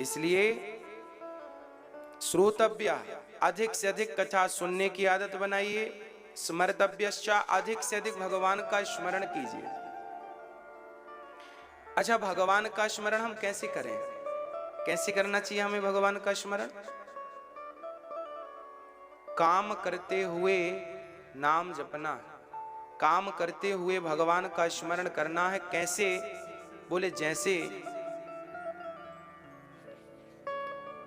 इसलिए श्रोतव्य, अधिक से अधिक कथा सुनने की आदत बनाइए। स्मर्तव्यश्च, अधिक से अधिक भगवान का स्मरण कीजिए। अच्छा, भगवान का स्मरण हम कैसे करें? कैसे करना चाहिए हमें भगवान का स्मरण? काम करते हुए नाम जपना, काम करते हुए भगवान का स्मरण करना है। कैसे? बोले जैसे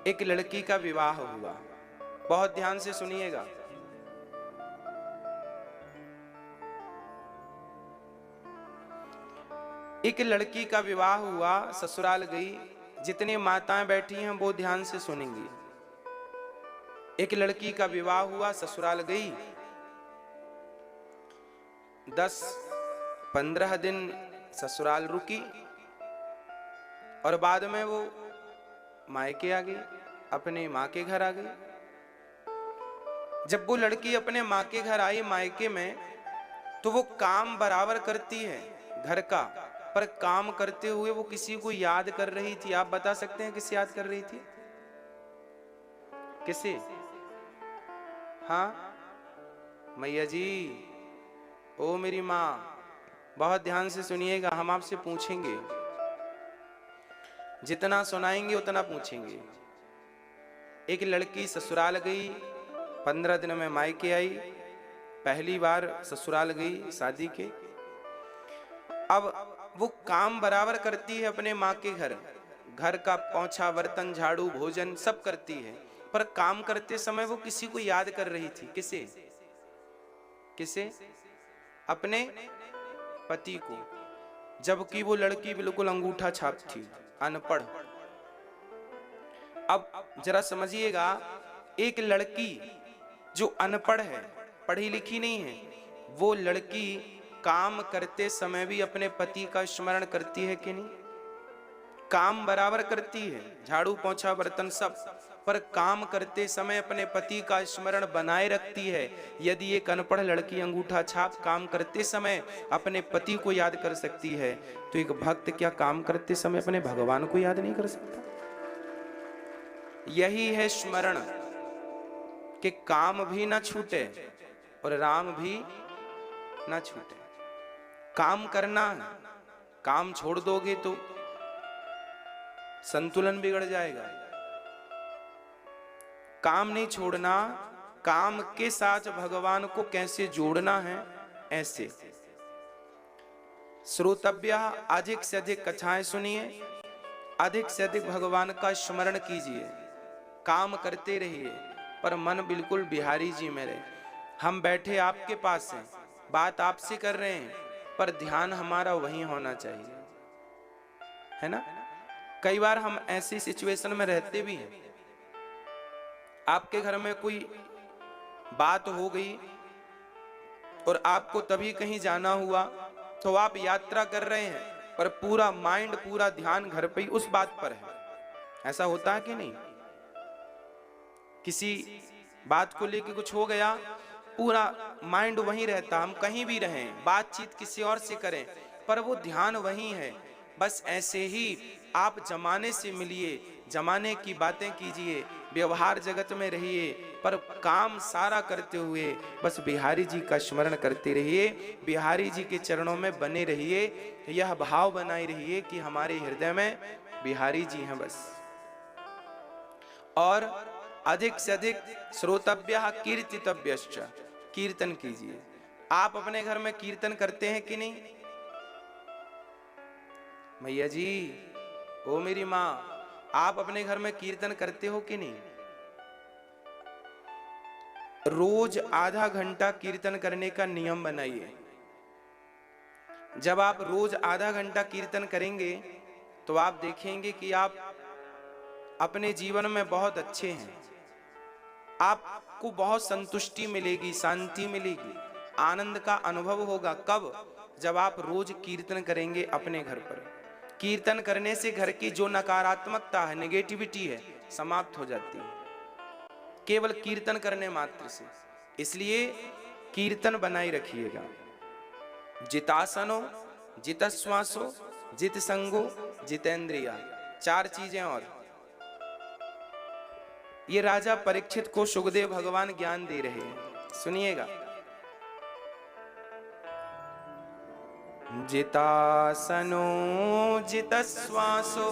एक लड़की का विवाह हुआ, बहुत ध्यान से सुनिएगा। एक लड़की का विवाह हुआ, ससुराल गई। जितनी माताएं बैठी हैं वो ध्यान से सुनेंगी। एक लड़की का विवाह हुआ, ससुराल गई। 10-15 दिन ससुराल रुकी और बाद में वो मायके आ गई, अपने माँ के घर आ गई। जब वो लड़की अपने माँ के घर आई, मायके में, तो वो काम बराबर करती है घर का, पर काम करते हुए वो किसी को याद कर रही थी। आप बता सकते हैं किसे याद कर रही थी? किसे? हाँ, मैया जी, ओ मेरी माँ, बहुत ध्यान से सुनिएगा। हम आपसे पूछेंगे, जितना सुनाएंगे उतना पूछेंगे। एक लड़की ससुराल गई, 15 दिन में मायके आई। पहली बार ससुराल गई शादी के। अब वो काम बराबर करती है अपने माँ के घर, घर का पोंछा, बर्तन, झाड़ू, भोजन सब करती है, पर काम करते समय वो किसी को याद कर रही थी। किसे? किसे? अपने पति को। जबकि वो लड़की बिल्कुल अंगूठा छाप थी, अनपढ़। अब जरा समझिएगा, एक लड़की जो अनपढ़ है, पढ़ी लिखी नहीं है, वो लड़की काम करते समय भी अपने पति का स्मरण करती है कि नहीं? काम बराबर करती है, झाड़ू, पोंछा, बर्तन सब, पर काम करते समय अपने पति का स्मरण बनाए रखती है। यदि एक अनपढ़ लड़की अंगूठा छाप काम करते समय अपने पति को याद कर सकती है, तो एक भक्त क्या काम करते समय अपने भगवान को याद नहीं कर सकता? यही है स्मरण, कि काम भी ना छूटे और राम भी ना छूटे। काम करना, काम छोड़ दोगे तो संतुलन बिगड़ जाएगा। काम नहीं छोड़ना, काम के साथ भगवान को कैसे जोड़ना है, ऐसे। श्रोतव्य, अधिक से अधिक कथाएं सुनिए, अधिक से अधिक भगवान का स्मरण कीजिए। काम करते रहिए, पर मन बिल्कुल बिहारी जी मेरे। हम बैठे आपके पास हैं, बात आपसे कर रहे हैं, पर ध्यान हमारा वहीं होना चाहिए, है ना? कई बार हम ऐसी सिचुएशन में रहते भी हैं, आपके घर में कोई बात हो गई और आपको तभी कहीं जाना हुआ, तो आप यात्रा कर रहे हैं, पर पूरा माइंड, पूरा ध्यान घर पे ही उस बात पर है। ऐसा होता है कि नहीं? किसी बात को लेके कुछ हो गया, पूरा माइंड वहीं रहता, हम कहीं भी रहें, बातचीत किसी और से करें, पर वो ध्यान वहीं है। बस ऐसे ही आप जमाने से मिलिए, जमाने की बातें कीजिए, व्यवहार जगत में रहिए, पर काम सारा करते हुए बस बिहारी जी का स्मरण करते रहिए, बिहारी जी के चरणों में बने रहिए। यह भाव बनाए रहिए कि हमारे हृदय में बिहारी जी हैं बस। और अधिक से अधिक श्रोतव्य कीर्तितव्यश्च, कीर्तन कीजिए। आप अपने घर में कीर्तन करते हैं कि नहीं? मैया जी, ओ मेरी माँ, आप अपने घर में कीर्तन करते हो कि नहीं? रोज आधा घंटा कीर्तन करने का नियम बनाइए। जब आप रोज आधा घंटा कीर्तन करेंगे तो आप देखेंगे कि आप अपने जीवन में बहुत अच्छे हैं। आपको बहुत संतुष्टि मिलेगी, शांति मिलेगी, आनंद का अनुभव होगा। कब? जब आप रोज कीर्तन करेंगे अपने घर पर। कीर्तन करने से घर की जो नकारात्मकता है, नेगेटिविटी है, समाप्त हो जाती है, केवल कीर्तन करने मात्र से। इसलिए कीर्तन बनाए रखिएगा। जितासनो, जितश्वासो, जित संगो, जितेंद्रिया, 4 चीजें और। ये राजा परीक्षित को सुखदेव भगवान ज्ञान दे रहे हैं, सुनिएगा। जितासनो जितश्वासो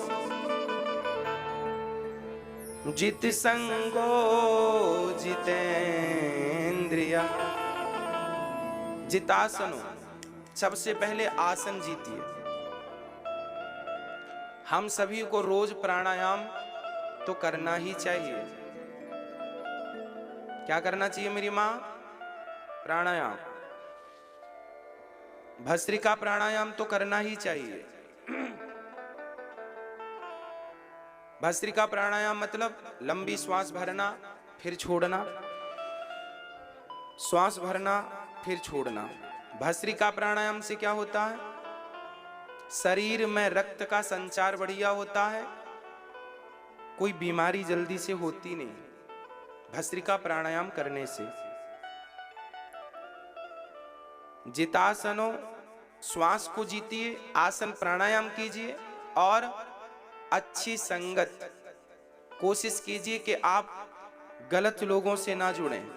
जित संगो जितेंद्रिया। जितासनो, सबसे पहले आसन जीतिए। हम सभी को रोज प्राणायाम तो करना ही चाहिए। क्या करना चाहिए मेरी माँ? प्राणायाम, भस्त्रिका प्राणायाम तो करना ही चाहिए। भस्त्रिका प्राणायाम मतलब लंबी श्वास भरना फिर छोड़ना, श्वास भरना फिर छोड़ना। भस्त्रिका प्राणायाम से क्या होता है? शरीर में रक्त का संचार बढ़िया होता है, कोई बीमारी जल्दी से होती नहीं भस्त्रिका प्राणायाम करने से। जितासनो, श्वास को जीतिए, आसन प्राणायाम कीजिए और अच्छी संगत, कोशिश कीजिए कि आप गलत लोगों से ना जुड़ें,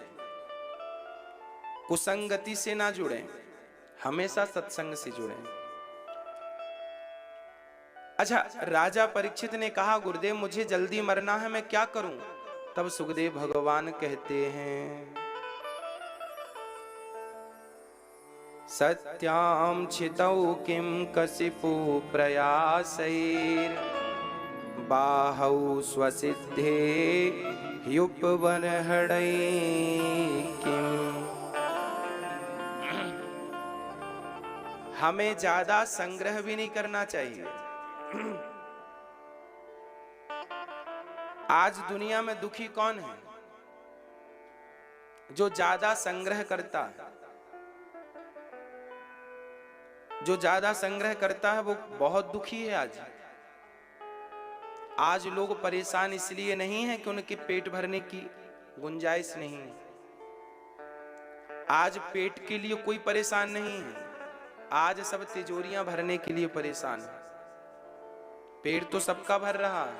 कुसंगति से ना जुड़ें, हमेशा सत्संग से जुड़ें। अच्छा, राजा परीक्षित ने कहा गुरुदेव मुझे जल्दी मरना है, मैं क्या करूं? तब सुखदेव भगवान कहते हैं सत्यां छितौ किं कसिपु प्रयासैर् बाहौ स्वसिद्धे ह्युपवनहरै किम्। हमें ज्यादा संग्रह भी नहीं करना चाहिए। आज दुनिया में दुखी कौन है? जो ज्यादा संग्रह करता है। जो ज्यादा संग्रह करता है वो बहुत दुखी है। आज लोग परेशान इसलिए नहीं है कि उनके पेट भरने की गुंजाइश नहीं है। आज पेट के लिए कोई परेशान नहीं है, आज सब तिजोरियां भरने के लिए परेशान है। पेट तो सबका भर रहा है,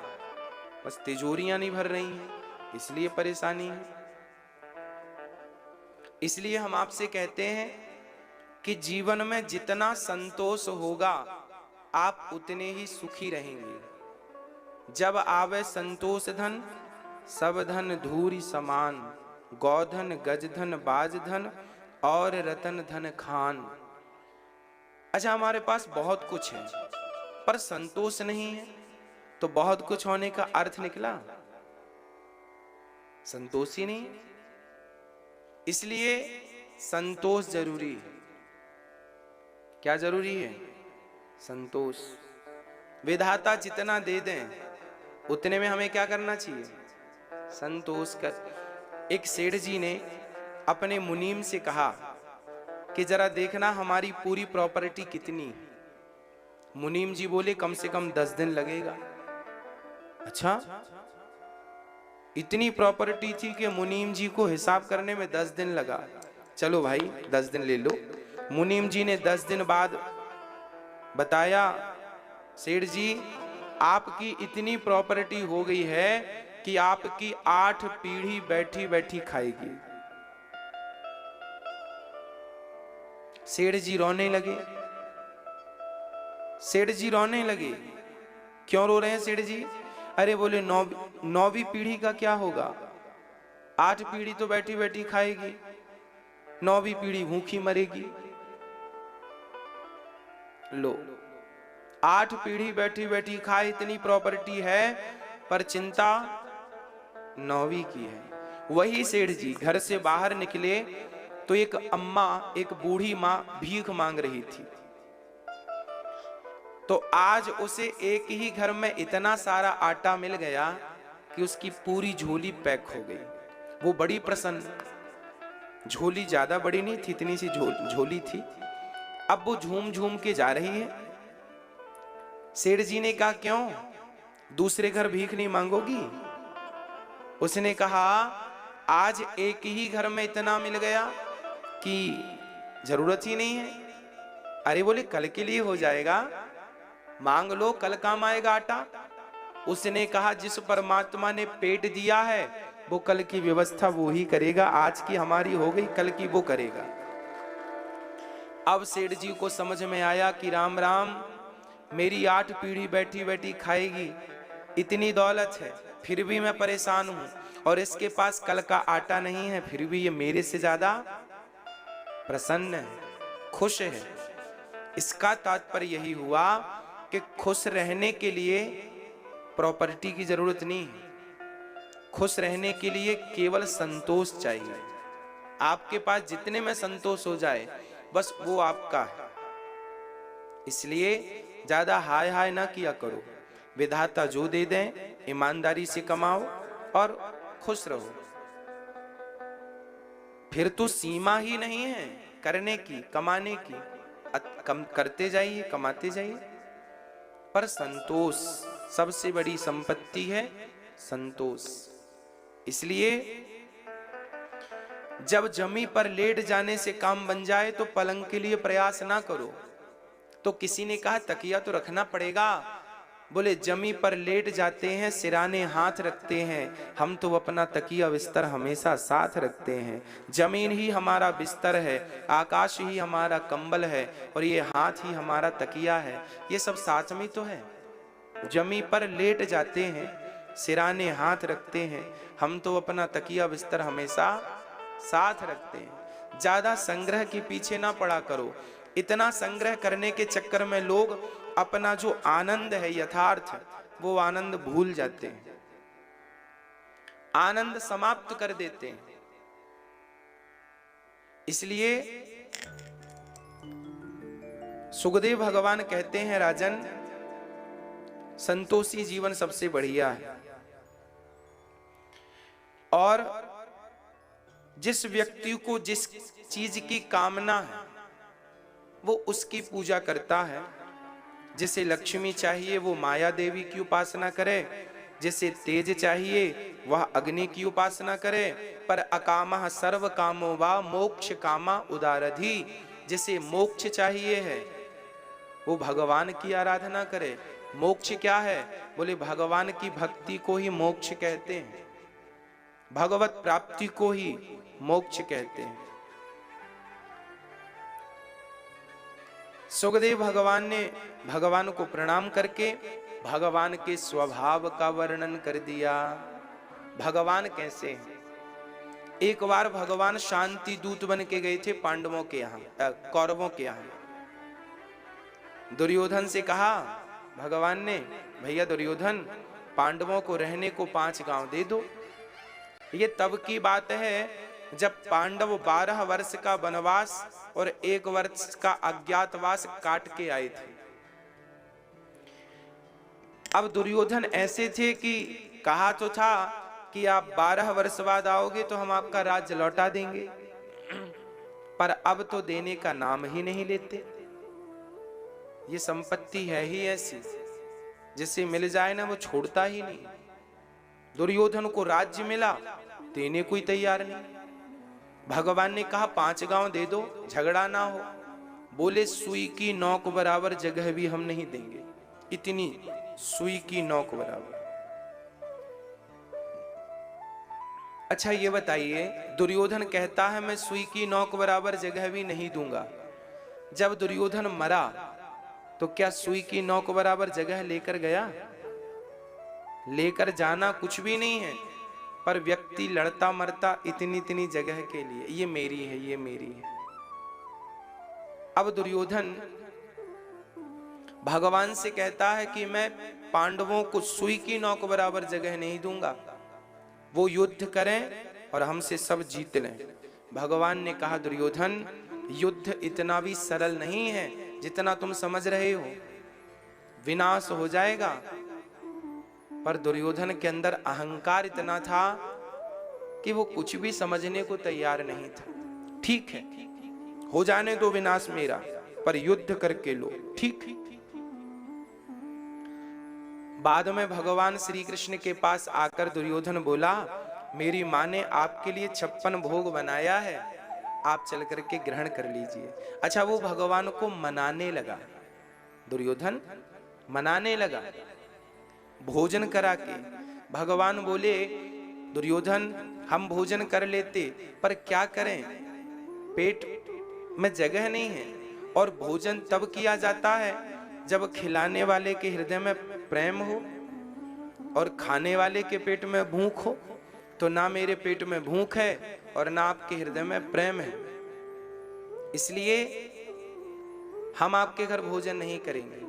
बस तिजोरियां नहीं भर रही हैं, इसलिए परेशानी है। इसलिए हम आपसे कहते हैं कि जीवन में जितना संतोष होगा आप उतने ही सुखी रहेंगे। जब आवे संतोष धन, सब धन धूरी समान, गौधन गजधन बाजधन और रतन धन खान। अच्छा, हमारे पास बहुत कुछ है पर संतोष नहीं है, तो बहुत कुछ होने का अर्थ निकला संतोष ही नहीं। इसलिए संतोष जरूरी है। क्या जरूरी है? संतोष। विधाता जितना दे दें उतने में हमें क्या करना चाहिए? संतोष कर। एक सेठ जी ने अपने मुनीम से कहा कि जरा देखना हमारी पूरी प्रॉपर्टी कितनी। मुनीम जी बोले कम से कम 10 दिन लगेगा। अच्छा, इतनी प्रॉपर्टी थी कि मुनीम जी को हिसाब करने में 10 दिन लगा। चलो भाई 10 दिन ले लो। मुनीम जी ने 10 दिन बाद बताया, सेठ जी आपकी इतनी प्रॉपर्टी हो गई है कि आपकी 8 पीढ़ी बैठी बैठी खाएगी। सेठ जी रोने लगे। सेठ जी रोने लगे। क्यों रो रहे हैं सेठ जी? अरे बोले 9वीं पीढ़ी का क्या होगा? 8 पीढ़ी तो बैठी बैठी खाएगी, 9वीं पीढ़ी भूखी मरेगी। लो, 8 पीढ़ी बैठी बैठी खाए, इतनी प्रॉपर्टी है पर चिंता 9वीं की है। वही सेठ जी घर से बाहर निकले तो एक अम्मा, एक बूढ़ी मां भीख मांग रही थी। तो आज उसे एक ही घर में इतना सारा आटा मिल गया कि उसकी पूरी झोली पैक हो गई। वो बड़ी प्रसन्न। झोली ज्यादा बड़ी नहीं थी, इतनी सी झोली थी। अब वो झूम झूम के जा रही है। सेठ जी ने कहा क्यों, दूसरे घर भीख नहीं मांगोगी? उसने कहा आज एक ही घर में इतना मिल गया कि जरूरत ही नहीं है। अरे बोले कल के लिए हो जाएगा, मांग लो, कल काम आएगा आटा। उसने कहा जिस परमात्मा ने पेट दिया है वो कल की व्यवस्था वो ही करेगा, आज की हमारी हो गई, कल की वो करेगा। अब सेठ जी को समझ में आया कि राम राम, मेरी 8 पीढ़ी बैठी बैठी खाएगी, इतनी दौलत है फिर भी मैं परेशान हूं, और इसके पास कल का आटा नहीं है, फिर भी ये मेरे से ज्यादा प्रसन्न है, खुश है। इसका तात्पर्य यही हुआ कि खुश रहने के लिए प्रॉपर्टी की जरूरत नहीं है, खुश रहने के लिए केवल संतोष चाहिए। आपके पास जितने में संतोष हो जाए बस वो आपका है। इसलिए ज्यादा हाय हाय ना किया करो, विधाता जो दे दें ईमानदारी से कमाओ और खुश रहो। फिर तो सीमा ही नहीं है करने की, कमाने की, कम करते जाइए, कमाते जाइए, पर संतोष सबसे बड़ी संपत्ति है, संतोष। इसलिए जब जमी पर लेट जाने से काम बन जाए तो पलंग के लिए प्रयास ना करो। तो किसी ने कहा तकिया तो रखना पड़ेगा, बोले जमी पर लेट जाते हैं, सिराने हाथ रखते हैं, हम तो अपना तकिया बिस्तर हमेशा साथ रखते हैं। जमीन ही हमारा बिस्तर है, आकाश ही हमारा कंबल है, और ये हाथ ही हमारा तकिया है, ये सब साथ में तो है। जमी पर लेट जाते हैं, सिराने हाथ रखते हैं, हम तो अपना तकिया बिस्तर हमेशा साथ रखते हैं। ज्यादा संग्रह के पीछे ना पड़ा करो। इतना संग्रह करने के चक्कर में लोग अपना जो आनंद है यथार्थ, वो आनंद भूल जाते हैं, आनंद समाप्त कर देते हैं। इसलिए सुखदेव भगवान कहते हैं, राजन संतोषी जीवन सबसे बढ़िया है, और जिस व्यक्ति को जिस चीज की कामना है वो उसकी पूजा करता है। जिसे लक्ष्मी चाहिए वो माया देवी की उपासना करे, जिसे तेज चाहिए वह अग्नि की उपासना करे, पर अकामः सर्व कामो वा मोक्ष कामा उदारधि, जिसे मोक्ष चाहिए है वो भगवान की आराधना करे। मोक्ष क्या है? बोले भगवान की भक्ति को ही मोक्ष कहते हैं, भगवत प्राप्ति को ही मोक्ष कहते हैं। सुखदेव भगवान ने भगवान को प्रणाम करके भगवान के स्वभाव का वर्णन कर दिया। भगवान कैसे हैं? एक बार भगवान शांति दूत बन के गए थे पांडवों के यहाँ, कौरवों के यहाँ। दुर्योधन से कहा भगवान ने, भैया दुर्योधन, पांडवों को रहने को 5 गांव दे दो। ये तब की बात है जब पांडव 12 वर्ष का वनवास और 1 वर्ष का अज्ञातवास काट के आए थे। अब दुर्योधन ऐसे थे कि कहा तो था कि आप 12 वर्ष बाद आओगे तो हम आपका राज्य लौटा देंगे, पर अब तो देने का नाम ही नहीं लेते। ये संपत्ति है ही ऐसी, जिसे मिल जाए ना वो छोड़ता ही नहीं। दुर्योधन को राज्य मिला, देने कोई तैयार नहीं। भगवान ने कहा 5 गांव दे दो, झगड़ा ना हो। बोले सुई की नोक बराबर जगह भी हम नहीं देंगे, इतनी सुई की नोक बराबर। अच्छा ये बताइए, दुर्योधन कहता है मैं सुई की नोक बराबर जगह भी नहीं दूंगा। जब दुर्योधन मरा तो क्या सुई की नोक बराबर जगह लेकर गया? लेकर जाना कुछ भी नहीं है, पर व्यक्ति लड़ता मरता इतनी इतनी जगह के लिए, ये मेरी है, ये मेरी है। अब दुर्योधन भगवान से कहता है कि मैं पांडवों को सुई की नोक बराबर जगह नहीं दूंगा, वो युद्ध करें और हमसे सब जीत लें। भगवान ने कहा दुर्योधन, युद्ध इतना भी सरल नहीं है जितना तुम समझ रहे हो, विनाश हो जाएगा। पर दुर्योधन के अंदर अहंकार इतना था कि वो कुछ भी समझने को तैयार नहीं था। ठीक है, हो जाने दो विनाश मेरा, पर युद्ध करके लो। ठीक। बाद में भगवान श्री कृष्ण के पास आकर दुर्योधन बोला, मेरी माँ ने आपके लिए 56 भोग बनाया है, आप चल करके ग्रहण कर लीजिए। अच्छा, वो भगवान को मनाने लगा, दुर्योधन मनाने लगा। भोजन करा के भगवान बोले दुर्योधन हम भोजन कर लेते, पर क्या करें, पेट में जगह नहीं है। और भोजन तब किया जाता है जब खिलाने वाले के हृदय में प्रेम हो और खाने वाले के पेट में भूख हो। तो ना मेरे पेट में भूख है और ना आपके हृदय में प्रेम है, इसलिए हम आपके घर भोजन नहीं करेंगे।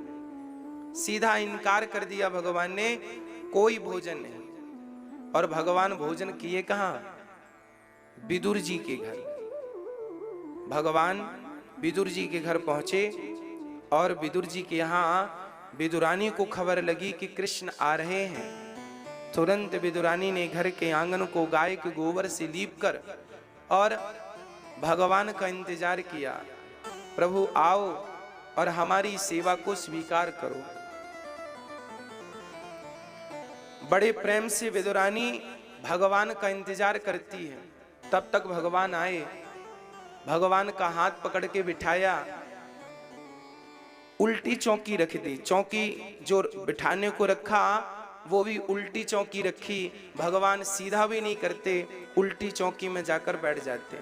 सीधा इनकार कर दिया भगवान ने, कोई भोजन नहीं। और भगवान भोजन किए कहां? विदुर जी के घर। भगवान विदुर जी के घर पहुंचे और विदुर जी के यहाँ विदुरानी को खबर लगी कि कृष्ण आ रहे हैं। तुरंत विदुरानी ने घर के आंगन को गाय के गोबर से लीप कर और भगवान का इंतजार किया, प्रभु आओ और हमारी सेवा को स्वीकार करो। बड़े प्रेम से विदुरानी भगवान का इंतजार करती है। तब तक भगवान आए, भगवान का हाथ पकड़ के बिठाया, उल्टी चौकी रख दी। चौकी जो बिठाने को रखा वो भी उल्टी चौकी रखी। भगवान सीधा भी नहीं करते, उल्टी चौकी में जाकर बैठ जाते।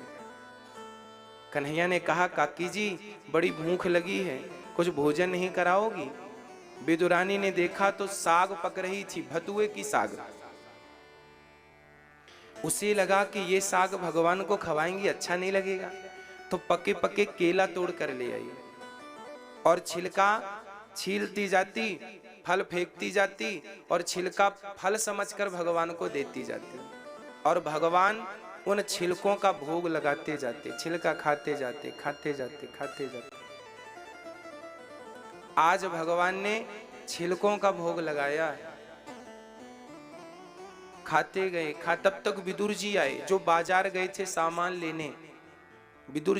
कन्हैया ने कहा, काकी जी बड़ी भूख लगी है, कुछ भोजन नहीं कराओगी? विदुरानी ने देखा तो साग पक रही थी, भतुए की साग। उसे लगा कि ये साग भगवान को खवाएंगी, अच्छा नहीं लगेगा, तो पके पके केला तोड़ कर ले आई और छिलका छीलती जाती, फल फेंकती जाती और छिलका फल समझकर भगवान को देती जाती। और भगवान उन छिलकों का भोग लगाते जाते, छिलका खाते जाते, खाते जाते, खाते जाते। आज भगवान ने छिलकों का भोग लगाया है, खाते गए। तब तक विदुर जी आए जो बाजार गए थे सामान लेने। विदुर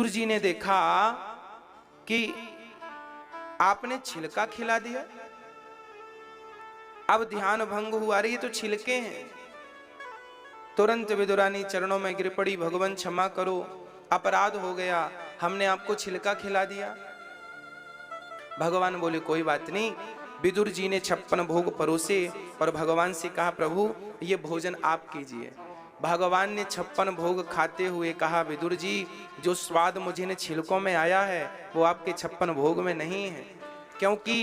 जी ने देखा कि आपने छिलका खिला दिया। अब ध्यान भंग हुआ, रही तो छिलके हैं। तुरंत विदुरानी चरणों में गिर पड़ी, भगवान क्षमा करो, अपराध हो गया, हमने आपको छिलका खिला दिया। भगवान बोले कोई बात नहीं। विदुर जी ने 56 भोग परोसे और भगवान से कहा, प्रभु ये भोजन आप कीजिए। भगवान ने 56 भोग खाते हुए कहा, विदुर जी जो स्वाद मुझे ने छिलकों में आया है वो आपके 56 भोग में नहीं है। क्योंकि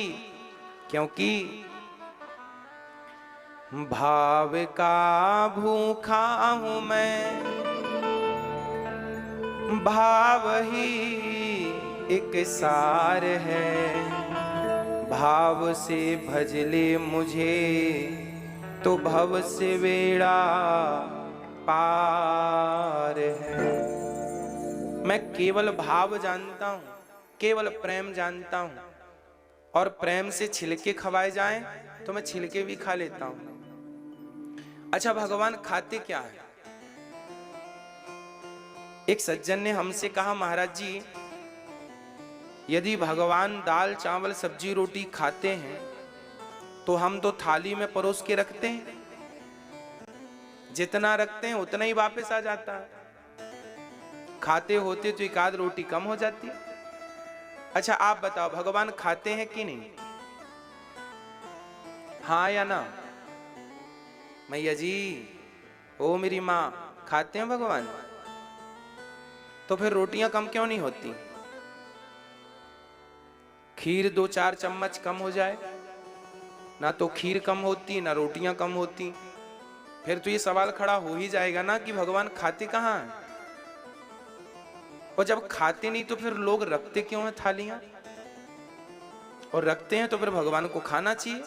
भाव का भूखा हूं मैं, भाव ही एक सार है। भाव से भज ले मुझे तो भव से बेड़ा पार है। मैं केवल भाव जानता हूं, केवल प्रेम जानता हूं, और प्रेम से छिलके खवाए जाएं तो मैं छिलके भी खा लेता हूं। अच्छा, भगवान खाते क्या है? एक सज्जन ने हमसे कहा, महाराज जी यदि भगवान दाल चावल सब्जी रोटी खाते हैं तो हम तो थाली में परोस के रखते हैं, जितना रखते हैं उतना ही वापस आ जाता है। खाते होते तो एक आध रोटी कम हो जाती। अच्छा आप बताओ, भगवान खाते हैं कि नहीं? हाँ या ना? मैया जी, ओ मेरी माँ, खाते हैं भगवान? तो फिर रोटियां कम क्यों नहीं होती? खीर 2-4 चम्मच कम हो जाए, ना तो खीर कम होती ना रोटियां कम होती। फिर तो ये सवाल खड़ा हो ही जाएगा ना कि भगवान खाते कहाँ हैं? और जब खाते नहीं तो फिर लोग रखते क्यों हैं थालियां? और रखते हैं तो फिर भगवान को खाना चाहिए।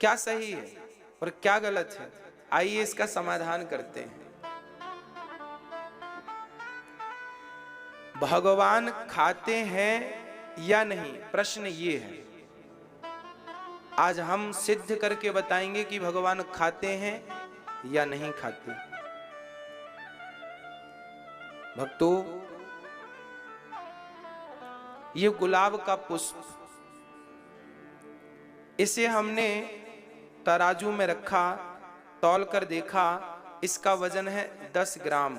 क्या सही है और क्या गलत है? आइए इसका समाधान करते हैं। भगवान खाते हैं या नहीं, प्रश्न ये है। आज हम सिद्ध करके बताएंगे कि भगवान खाते हैं या नहीं खाते। भक्तों, ये गुलाब का पुष्प, इसे हमने तराजू में रखा, तौल कर देखा, इसका वजन है 10 ग्राम।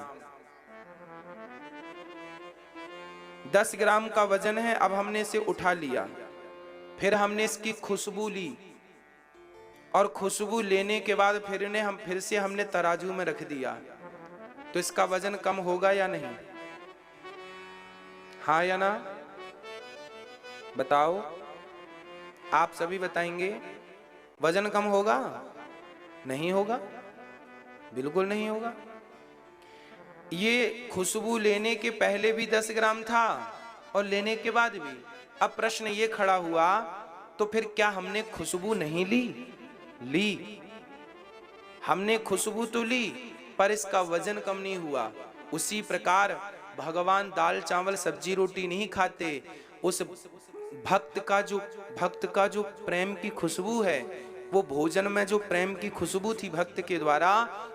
10 ग्राम का वजन है, अब हमने इसे उठा लिया, फिर हमने इसकी खुशबू ली, और खुशबू लेने के बाद फिर से हमने तराजू में रख दिया, तो इसका वजन कम होगा या नहीं? हाँ या ना? बताओ, आप सभी बताएंगे। वजन कम होगा? नहीं होगा, बिल्कुल नहीं होगा। ये खुशबू लेने के पहले भी 10 ग्राम था और लेने के बाद भी। अब प्रश्न ये खड़ा हुआ, तो फिर क्या हमने खुशबू नहीं ली? ली, हमने खुशबू तो ली, पर इसका वजन कम नहीं हुआ। उसी प्रकार भगवान दाल चावल सब्जी रोटी नहीं खाते। उस भक्त का जो प्रेम की खुशबू है, वो भोजन में जो प्रेम की खुशबू थी भक्त के द्वारा,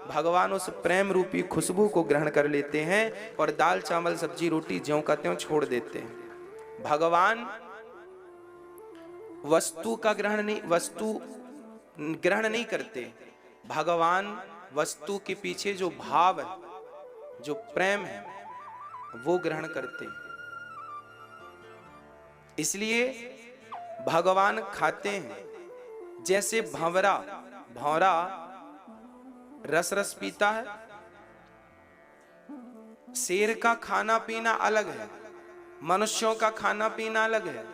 भगवान उस प्रेम रूपी खुशबू को ग्रहण कर लेते हैं और दाल चावल सब्जी रोटी ज्यों का त्यों छोड़ देते हैं। भगवान वस्तु ग्रहण नहीं करते। भगवान वस्तु के पीछे जो भाव है, जो प्रेम है, वो ग्रहण करते हैं। इसलिए भगवान खाते हैं। जैसे भंवरा रस रस पीता है। शेर का खाना पीना अलग है, मनुष्यों का खाना पीना अलग है।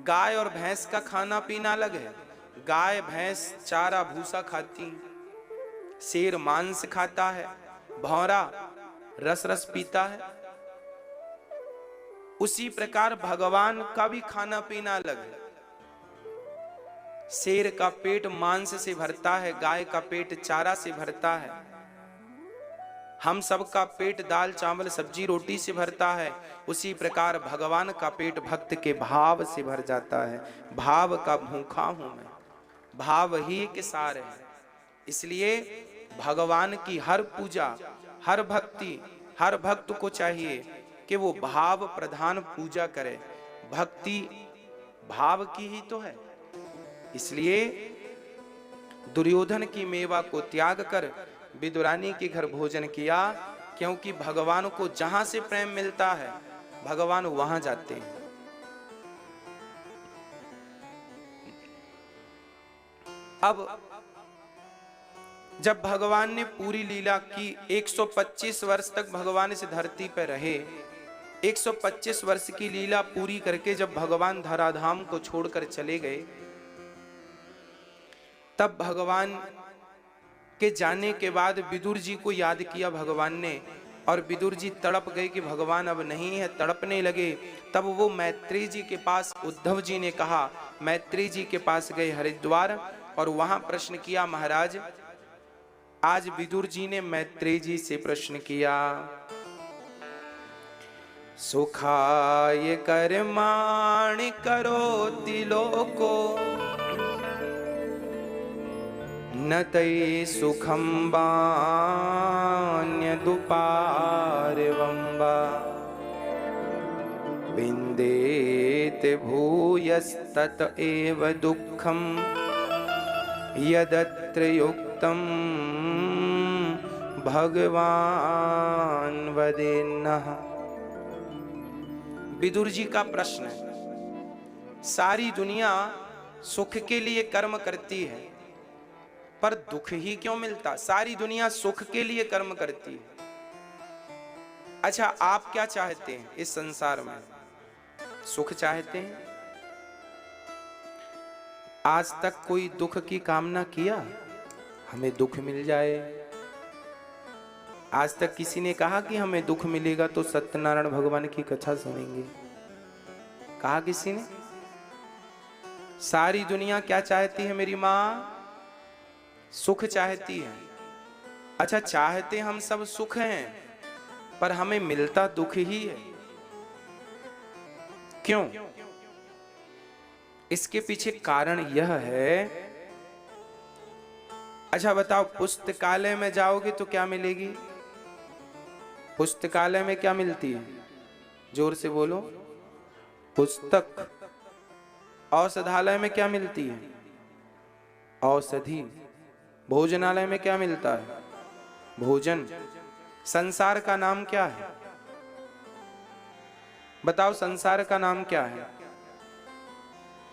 गाय और भैंस का खाना पीना अलग है। गाय भैंस चारा भूसा खाती, शेर मांस खाता है, भंवरा रस रस पीता है। उसी प्रकार भगवान का भी खाना पीना अलग है। शेर का पेट मांस से भरता है, गाय का पेट चारा से भरता है। हम सबका पेट दाल चावल सब्जी रोटी से भरता है। उसी प्रकार भगवान का पेट भक्त के भाव से भर जाता है। भाव का भूखा हूं मैं, भाव ही के सार है। इसलिए भगवान की हर पूजा, हर भक्ति, हर भक्त को चाहिए कि वो भाव प्रधान पूजा करे। भक्ति भाव की ही तो है। इसलिए दुर्योधन की मेवा को त्याग कर विदुरानी के घर भोजन किया, क्योंकि भगवान को जहां से प्रेम मिलता है भगवान वहां जाते हैं। अब जब भगवान ने पूरी लीला की, 125 वर्ष तक भगवान इस धरती पर रहे। 125 वर्ष की लीला पूरी करके जब भगवान धराधाम को छोड़कर चले गए, तब भगवान के जाने के बाद विदुर जी को याद किया भगवान ने, और विदुर जी तड़प गए कि भगवान अब नहीं है, तड़पने लगे। तब वो मैत्री जी के पास, उद्धव जी ने कहा, मैत्री जी के पास गए हरिद्वार, और वहां प्रश्न किया, महाराज आज विदुर जी ने मैत्री जी से प्रश्न किया, सुखाय कर्माणि करोति लोको न तै सुखं वान्यदुपार्वं वा विन्देत भूयस्तत एव दुःखं यदत्र युक्तं भगवान वदेन्नः। विदुर जी का प्रश्न है, सारी दुनिया सुख के लिए कर्म करती है, पर दुख ही क्यों मिलता? सारी दुनिया सुख के लिए कर्म करती है। अच्छा, आप क्या चाहते हैं इस संसार में? सुख चाहते हैं? आज तक कोई दुख की कामना किया, हमें दुख मिल जाए? आज तक किसी ने कहा कि हमें दुख मिलेगा तो सत्यनारायण भगवान की कथा सुनेंगे? कहा किसी ने? सारी दुनिया क्या चाहती है मेरी माँ? सुख चाहती है। अच्छा, चाहते हम सब सुख हैं, पर हमें मिलता दुख ही है। क्यों? इसके पीछे कारण यह है। अच्छा बताओ, पुस्तकालय में जाओगे तो क्या मिलेगी? पुस्तकालय में क्या मिलती है? जोर से बोलो। पुस्तक। औषधालय में क्या मिलती है? औषधि। भोजनालय में क्या मिलता है? भोजन। संसार का नाम क्या है? बताओ संसार का नाम क्या है?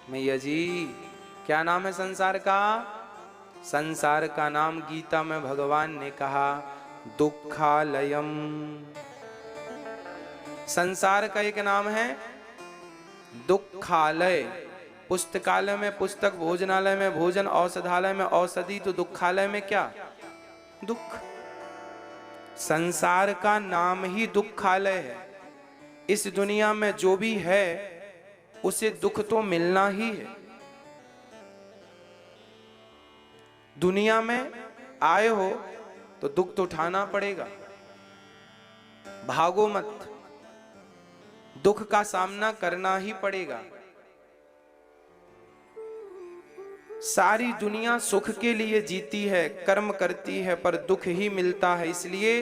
मैया जी, क्या नाम है संसार का? संसार का नाम गीता में भगवान ने कहा दुखालयम। संसार का एक नाम है दुखालय। पुस्तकालय में पुस्तक, भोजनालय में भोजन, औषधालय में औषधि, तो दुखालय में क्या? दुख। संसार का नाम ही दुखालय है। इस दुनिया में जो भी है उसे दुख तो मिलना ही है। दुनिया में आए हो तो दुख तो उठाना पड़ेगा। भागो मत, दुख का सामना करना ही पड़ेगा। सारी दुनिया सुख के लिए जीती है, कर्म करती है, पर दुख ही मिलता है। इसलिए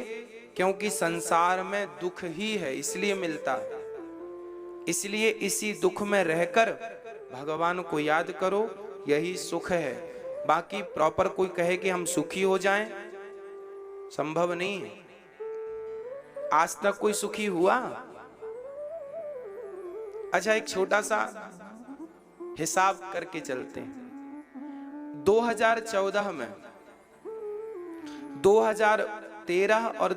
क्योंकि संसार में दुख ही है, इसलिए मिलता है। इसलिए इसी दुख में रहकर भगवान को याद करो, यही सुख है। बाकी प्रॉपर कोई कहे कि हम सुखी हो जाएं, संभव नहीं है। आज तक कोई सुखी हुआ? अच्छा, एक छोटा सा हिसाब करके चलते हैं। 2014 में, 2013 और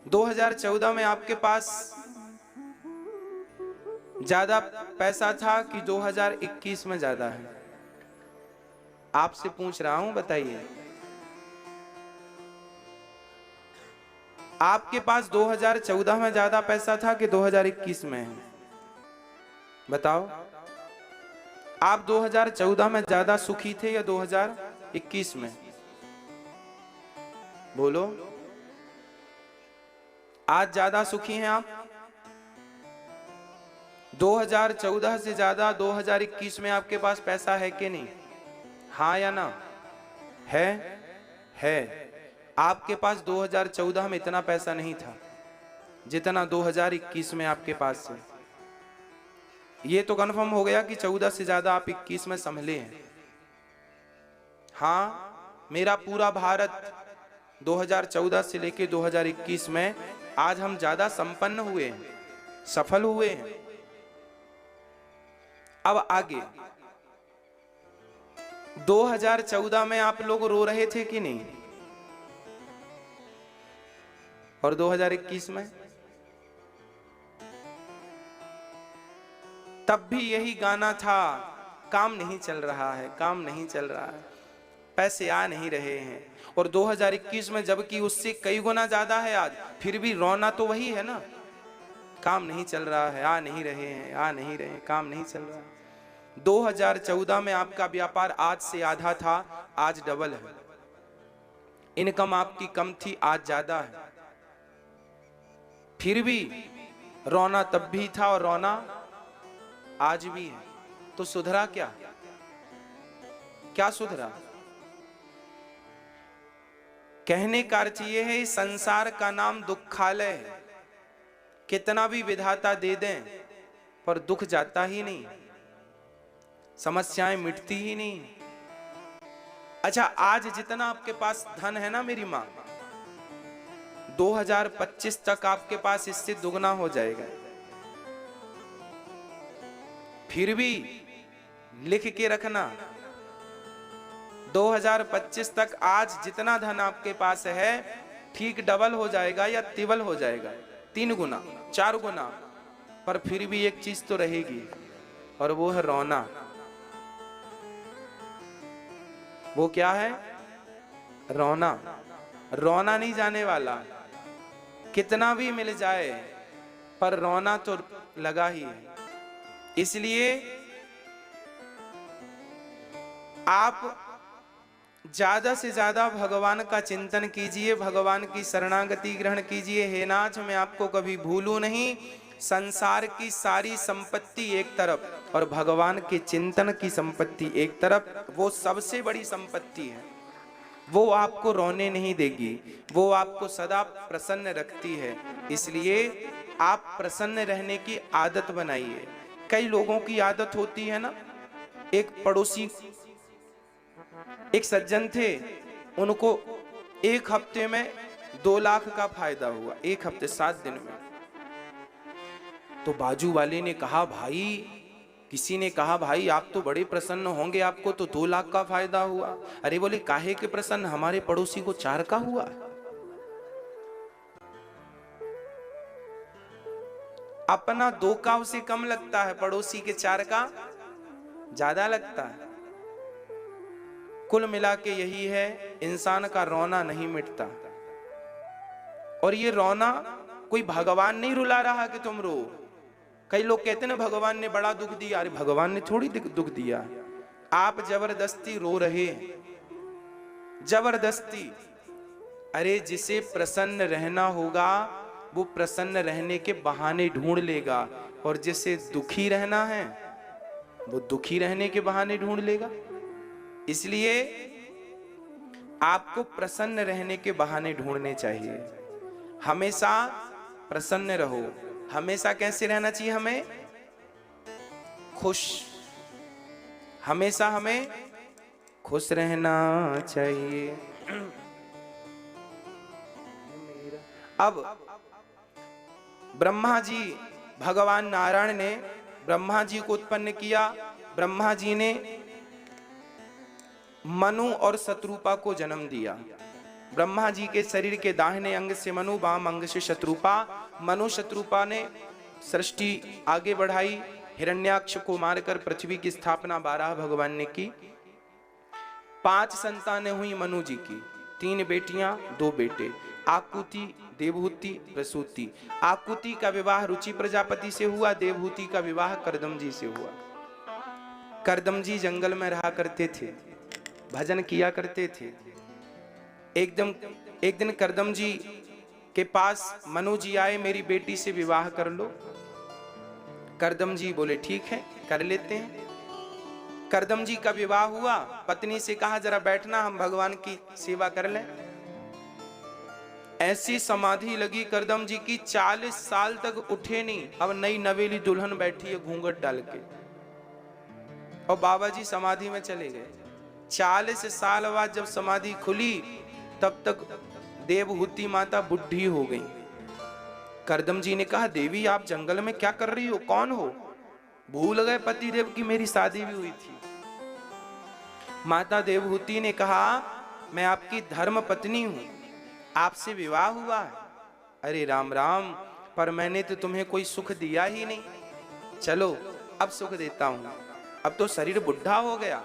2014 में आपके पास ज्यादा पैसा था कि 2021 में ज्यादा है? आपसे पूछ रहा हूं, बताइए। आपके पास 2014 में ज्यादा पैसा था कि 2021 में है? बताओ। आप 2014 में ज्यादा सुखी थे या 2021 में? बोलो। आज ज्यादा सुखी हैं आप? 2014 से ज्यादा 2021 में आपके पास पैसा है कि नहीं? हाँ या ना? है। आपके पास 2014 में इतना पैसा नहीं था जितना 2021 में आपके पास है। ये तो कंफर्म हो गया कि 14 से ज्यादा आप 21 में संभले हैं। हाँ, मेरा पूरा भारत 2014 से लेके 2021 में आज हम ज्यादा संपन्न हुए हैं, सफल हुए हैं। अब आगे 2014 में आप लोग रो रहे थे कि नहीं? और 2021 में? तब भी यही गाना था, काम नहीं चल रहा है, काम नहीं चल रहा है, पैसे आ नहीं रहे हैं। और 2021 में जबकि उससे कई गुना ज्यादा है आज, फिर भी रोना तो वही है ना, काम नहीं चल रहा है, आ नहीं रहे हैं, आ नहीं रहे हैं, काम नहीं चल रहा है। 2014 में आपका व्यापार आज से आधा था, आज डबल है। इनकम आपकी कम थी, आज ज्यादा है। फिर भी रोना तब भी था और रोना आज भी है। तो सुधरा क्या? क्या सुधरा? कहने का अर्थ यह है, संसार का नाम दुखालय है। कितना भी विधाता दे दें पर दुख जाता ही नहीं, समस्याएं मिटती ही नहीं। अच्छा, आज जितना आपके पास धन है ना मेरी मां, 2025 तक आपके पास इससे दुगना हो जाएगा। फिर भी लिख के रखना, 2025 तक आज जितना धन आपके पास है ठीक डबल हो जाएगा या तिबल हो जाएगा, 3 गुना 4 गुना। पर फिर भी एक चीज तो रहेगी, और वो है रोना। वो क्या है? रोना। रोना नहीं जाने वाला, कितना भी मिल जाए पर रोना तो लगा ही है। इसलिए आप ज्यादा से ज्यादा भगवान का चिंतन कीजिए, भगवान की शरणागति ग्रहण कीजिए। हे नाथ, मैं आपको कभी भूलूं नहीं। संसार की सारी संपत्ति एक तरफ और भगवान के चिंतन की संपत्ति एक तरफ, वो सबसे बड़ी संपत्ति है। वो आपको रोने नहीं देगी, वो आपको सदा प्रसन्न रखती है। इसलिए आप प्रसन्न रहने की आदत बनाइए। कई लोगों की आदत होती है ना, एक पड़ोसी, एक सज्जन थे, उनको एक हफ्ते में 2 लाख का फायदा हुआ 1 हफ्ते 7 दिन में। तो बाजू वाले ने कहा भाई, किसी ने कहा भाई आप तो बड़े प्रसन्न होंगे, आपको तो 2 लाख का फायदा हुआ। अरे बोले काहे के प्रसन्न, हमारे पड़ोसी को 4 का हुआ। अपना 2 का उसे कम लगता है, पड़ोसी के 4 का ज्यादा लगता है। कुल मिला के यही है, इंसान का रोना नहीं मिटता। और ये रोना कोई भगवान नहीं रुला रहा कि तुम रो। कई लोग कहते हैं ना भगवान ने बड़ा दुख दिया, अरे भगवान ने थोड़ी दुख दिया, आप जबरदस्ती रो रहे हैं, जबरदस्ती। अरे जिसे प्रसन्न रहना होगा वो प्रसन्न रहने के बहाने ढूंढ लेगा, और जिसे दुखी रहना है वो दुखी रहने के बहाने ढूंढ लेगा। इसलिए आपको प्रसन्न रहने के बहाने ढूंढने चाहिए। हमेशा प्रसन्न रहो। हमेशा कैसे रहना चाहिए हमें? खुश। हमेशा हमें खुश रहना चाहिए। अब ब्रह्मा जी, भगवान नारायण ने ब्रह्मा जी को उत्पन्न किया। ब्रह्मा जी ने मनु और शत्रुपा को जन्म दिया। ब्रह्मा जी के शरीर के दाहिने अंग से मनु, बाम अंग से शत्रुपा। मनु शत्रुपा ने सृष्टि आगे बढ़ाई। हिरण्याक्ष को मारकर पृथ्वी की स्थापना 12 भगवान ने की। 5 संतानें हुई मनु जी की, 3 बेटियां 2 बेटे, आकुति, देवहूति, प्रसूति। आकुति का विवाह रुचि प्रजापति से हुआ, देवहूति का विवाह करदम जी से हुआ। करदम जी जंगल में रहा करते थे, भजन किया करते थे। एक दिन करदम जी के पास मनु जी आए, मेरी बेटी से विवाह कर लो। करदम जी बोले ठीक है कर लेते हैं। करदम जी का विवाह हुआ। पत्नी से कहा जरा बैठना, हम भगवान की सेवा कर लें। ऐसी समाधि लगी करदम जी की, 40 साल तक उठे नहीं। अब नई नवेली दुल्हन बैठी है घूंघट डाल के, और बाबा जी समाधि में चले गए। 40 साल बाद जब समाधि खुली तब तक देवहूति माता बुढ़ी हो गई। करदम जी ने कहा देवी आप जंगल में क्या कर रही हो, कौन हो? भूल गए पति देव की मेरी शादी भी हुई थी। माता देवहूति ने कहा मैं आपकी धर्म पत्नी हूं, आपसे विवाह हुआ है। अरे राम राम, पर मैंने तो तुम्हें कोई सुख दिया ही नहीं। चलो अब सुख देता हूं, अब तो शरीर बुढ़ा हो गया,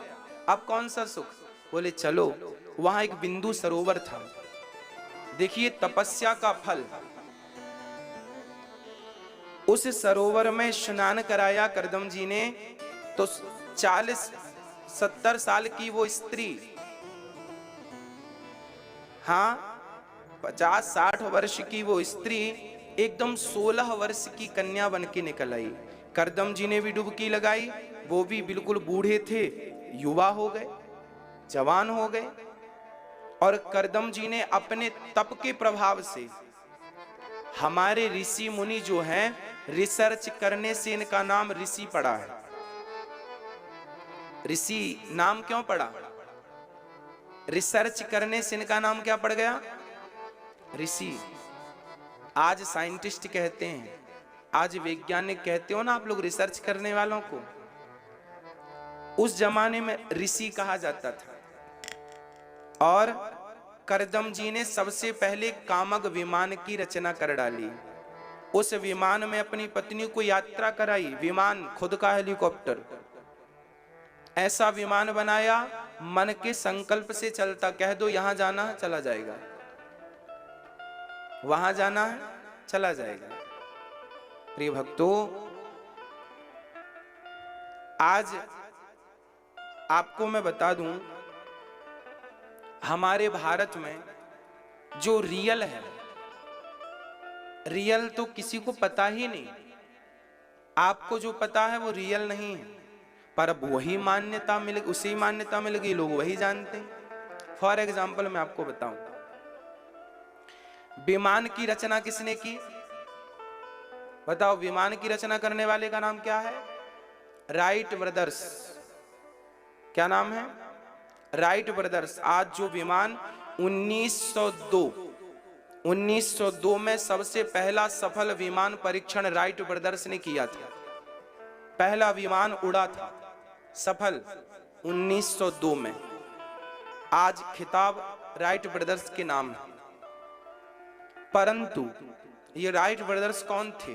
अब कौन सा सुख? बोले चलो। वहां एक बिंदु सरोवर था, देखिए तपस्या का फल। उस सरोवर में स्नान कराया करदम जी ने। तो 40-70 साल की वो स्त्री, हाँ 50-60 वर्ष की वो स्त्री एकदम 16 वर्ष की कन्या बन के निकल आई। करदम जी ने भी डुबकी लगाई, वो भी बिल्कुल बूढ़े थे, युवा हो गए, जवान हो गए। और करदम जी ने अपने तप के प्रभाव से, हमारे ऋषि मुनि जो हैं, रिसर्च करने से इनका नाम ऋषि पड़ा है। ऋषि नाम क्यों पड़ा? रिसर्च करने से इनका नाम क्या पड़ गया? ऋषि। आज साइंटिस्ट कहते हैं, आज वैज्ञानिक कहते हो ना आप लोग रिसर्च करने वालों को। उस जमाने में ऋषि कहा जाता था। और करदम जी ने सबसे पहले कामक विमान की रचना कर डाली। उस विमान में अपनी पत्नी को यात्रा कराई। विमान खुद का हेलीकॉप्टर, ऐसा विमान बनाया, मन के संकल्प से चलता। कह दो यहां जाना है चला जाएगा, वहां जाना है चला जाएगा। प्रिय भक्तों, आज आपको मैं बता दूं, हमारे भारत में जो रियल है, रियल तो किसी को पता ही नहीं। आपको जो पता है वो रियल नहीं है, पर अब वही मान्यता मिल, उसी मान्यता मिल गई, लोग वही जानते हैं। फॉर एग्जाम्पल मैं आपको बताऊं, विमान की रचना किसने की? बताओ, विमान की रचना करने वाले का नाम क्या है? Wright brothers. क्या नाम है? Wright brothers. आज जो विमान 1902 1902 में सबसे पहला सफल विमान परीक्षण राइट ब्रदर्स ने किया था। पहला विमान उड़ा था सफल 1902 में। आज खिताब राइट ब्रदर्स के नाम है। परंतु ये राइट ब्रदर्स कौन थे?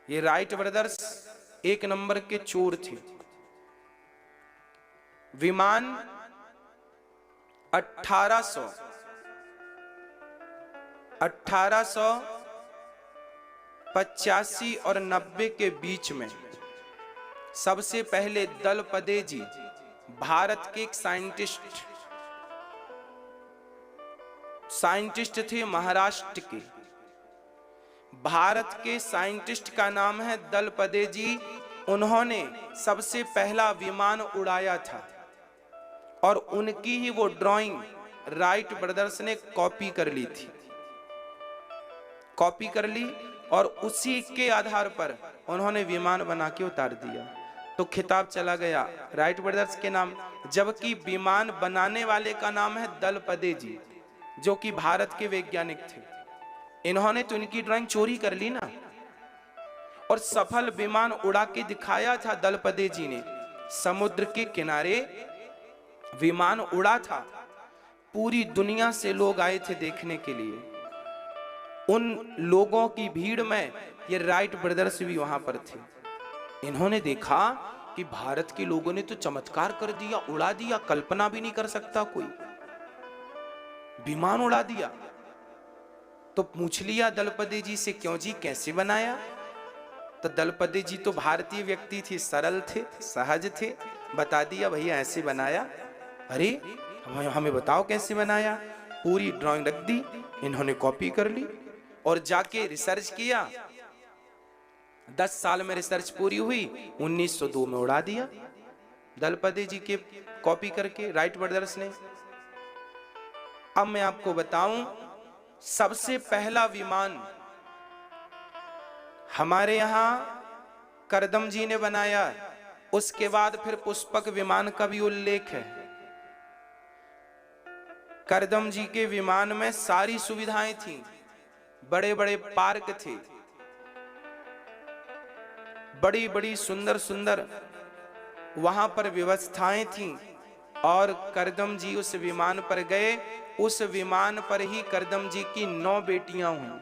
ये राइट ब्रदर्स एक नंबर के चोर थे। विमान 1885 और 90 के बीच में सबसे पहले दलपदे जी, भारत के एक साइंटिस्ट थे, महाराष्ट्र के। भारत के साइंटिस्ट का नाम है दलपदे जी। उन्होंने सबसे पहला विमान उड़ाया था और उनकी ही वो ड्राइंग राइट ब्रदर्स ने कॉपी कर ली थी। कॉपी कर ली और उसी के आधार पर उन्होंने विमान बना के उतार दिया। तो खिताब चला गया राइट ब्रदर्स के नाम, जबकि विमान बनाने वाले का नाम है दलपदे जी, जो कि भारत के वैज्ञानिक थे। इन्होंने तो इनकी ड्राइंग चोरी कर ली ना, और सफल विमान उड़ा के दिखाया था दलपदे जी ने। समुद्र के किनारे विमान उड़ा था, पूरी दुनिया से लोग आए थे देखने के लिए। उन लोगों की भीड़ में ये राइट ब्रदर्स भी वहां पर थे। इन्होंने देखा कि भारत के लोगों ने तो चमत्कार कर दिया, उड़ा दिया, कल्पना भी नहीं कर सकता कोई, विमान उड़ा दिया। तो पूछ लिया दलपदे जी से, क्यों जी, कैसे बनाया? तो दलपदे जी तो भारतीय व्यक्ति थे, सरल थे, सहज थे, बता दिया भैया ऐसे बनाया। अरे हमें बताओ कैसे बनाया। पूरी ड्राइंग रख दी, इन्होंने कॉपी कर ली और जाके रिसर्च किया। 10 साल में रिसर्च पूरी हुई, 1902 में उड़ा दिया दलपदे जी के कॉपी करके राइट ब्रदर्स ने। अब मैं आपको बताऊं, सबसे पहला विमान हमारे यहां करदम जी ने बनाया। उसके बाद फिर पुष्पक विमान का भी उल्लेख है। करदम जी के विमान में सारी सुविधाएं थीं, बड़े बड़े पार्क थे, बड़ी बड़ी सुंदर सुंदर वहां पर व्यवस्थाएं थीं। और करदम जी उस विमान पर गए। उस विमान पर ही करदम जी की 9 बेटियां हुई।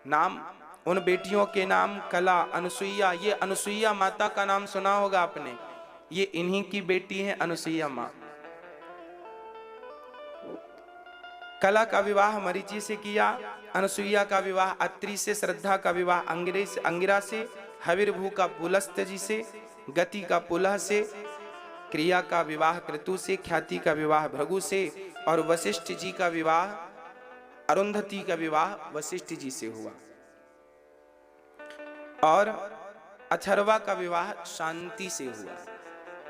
नाम, उन बेटियों के नाम कला, अनुसुईया। ये अनुसुईया माता का नाम सुना होगा आपने, ये इन्हीं की बेटी है अनुसुईया मां। कला का विवाह मरीचि से किया, अनुसुईया का विवाह अत्रि से, श्रद्धा का विवाह अंगिरा से, हविर्भू का पुलस्त जी से, गति का पुलह से, क्रिया का विवाह क्रतु से, ख्याति का विवाह भृगु से, और वशिष्ठ जी का विवाह, अरुंधति का विवाह वशिष्ठ जी से हुआ। और अथर्वा का विवाह शांति से हुआ।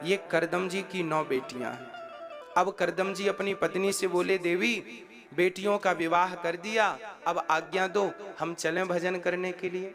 ये करदम जी की 9 बेटियां हैं। अब करदम जी अपनी पत्नी से बोले, देवी बेटियों का विवाह कर दिया, अब आज्ञा दो, हम चलें भजन करने के लिए।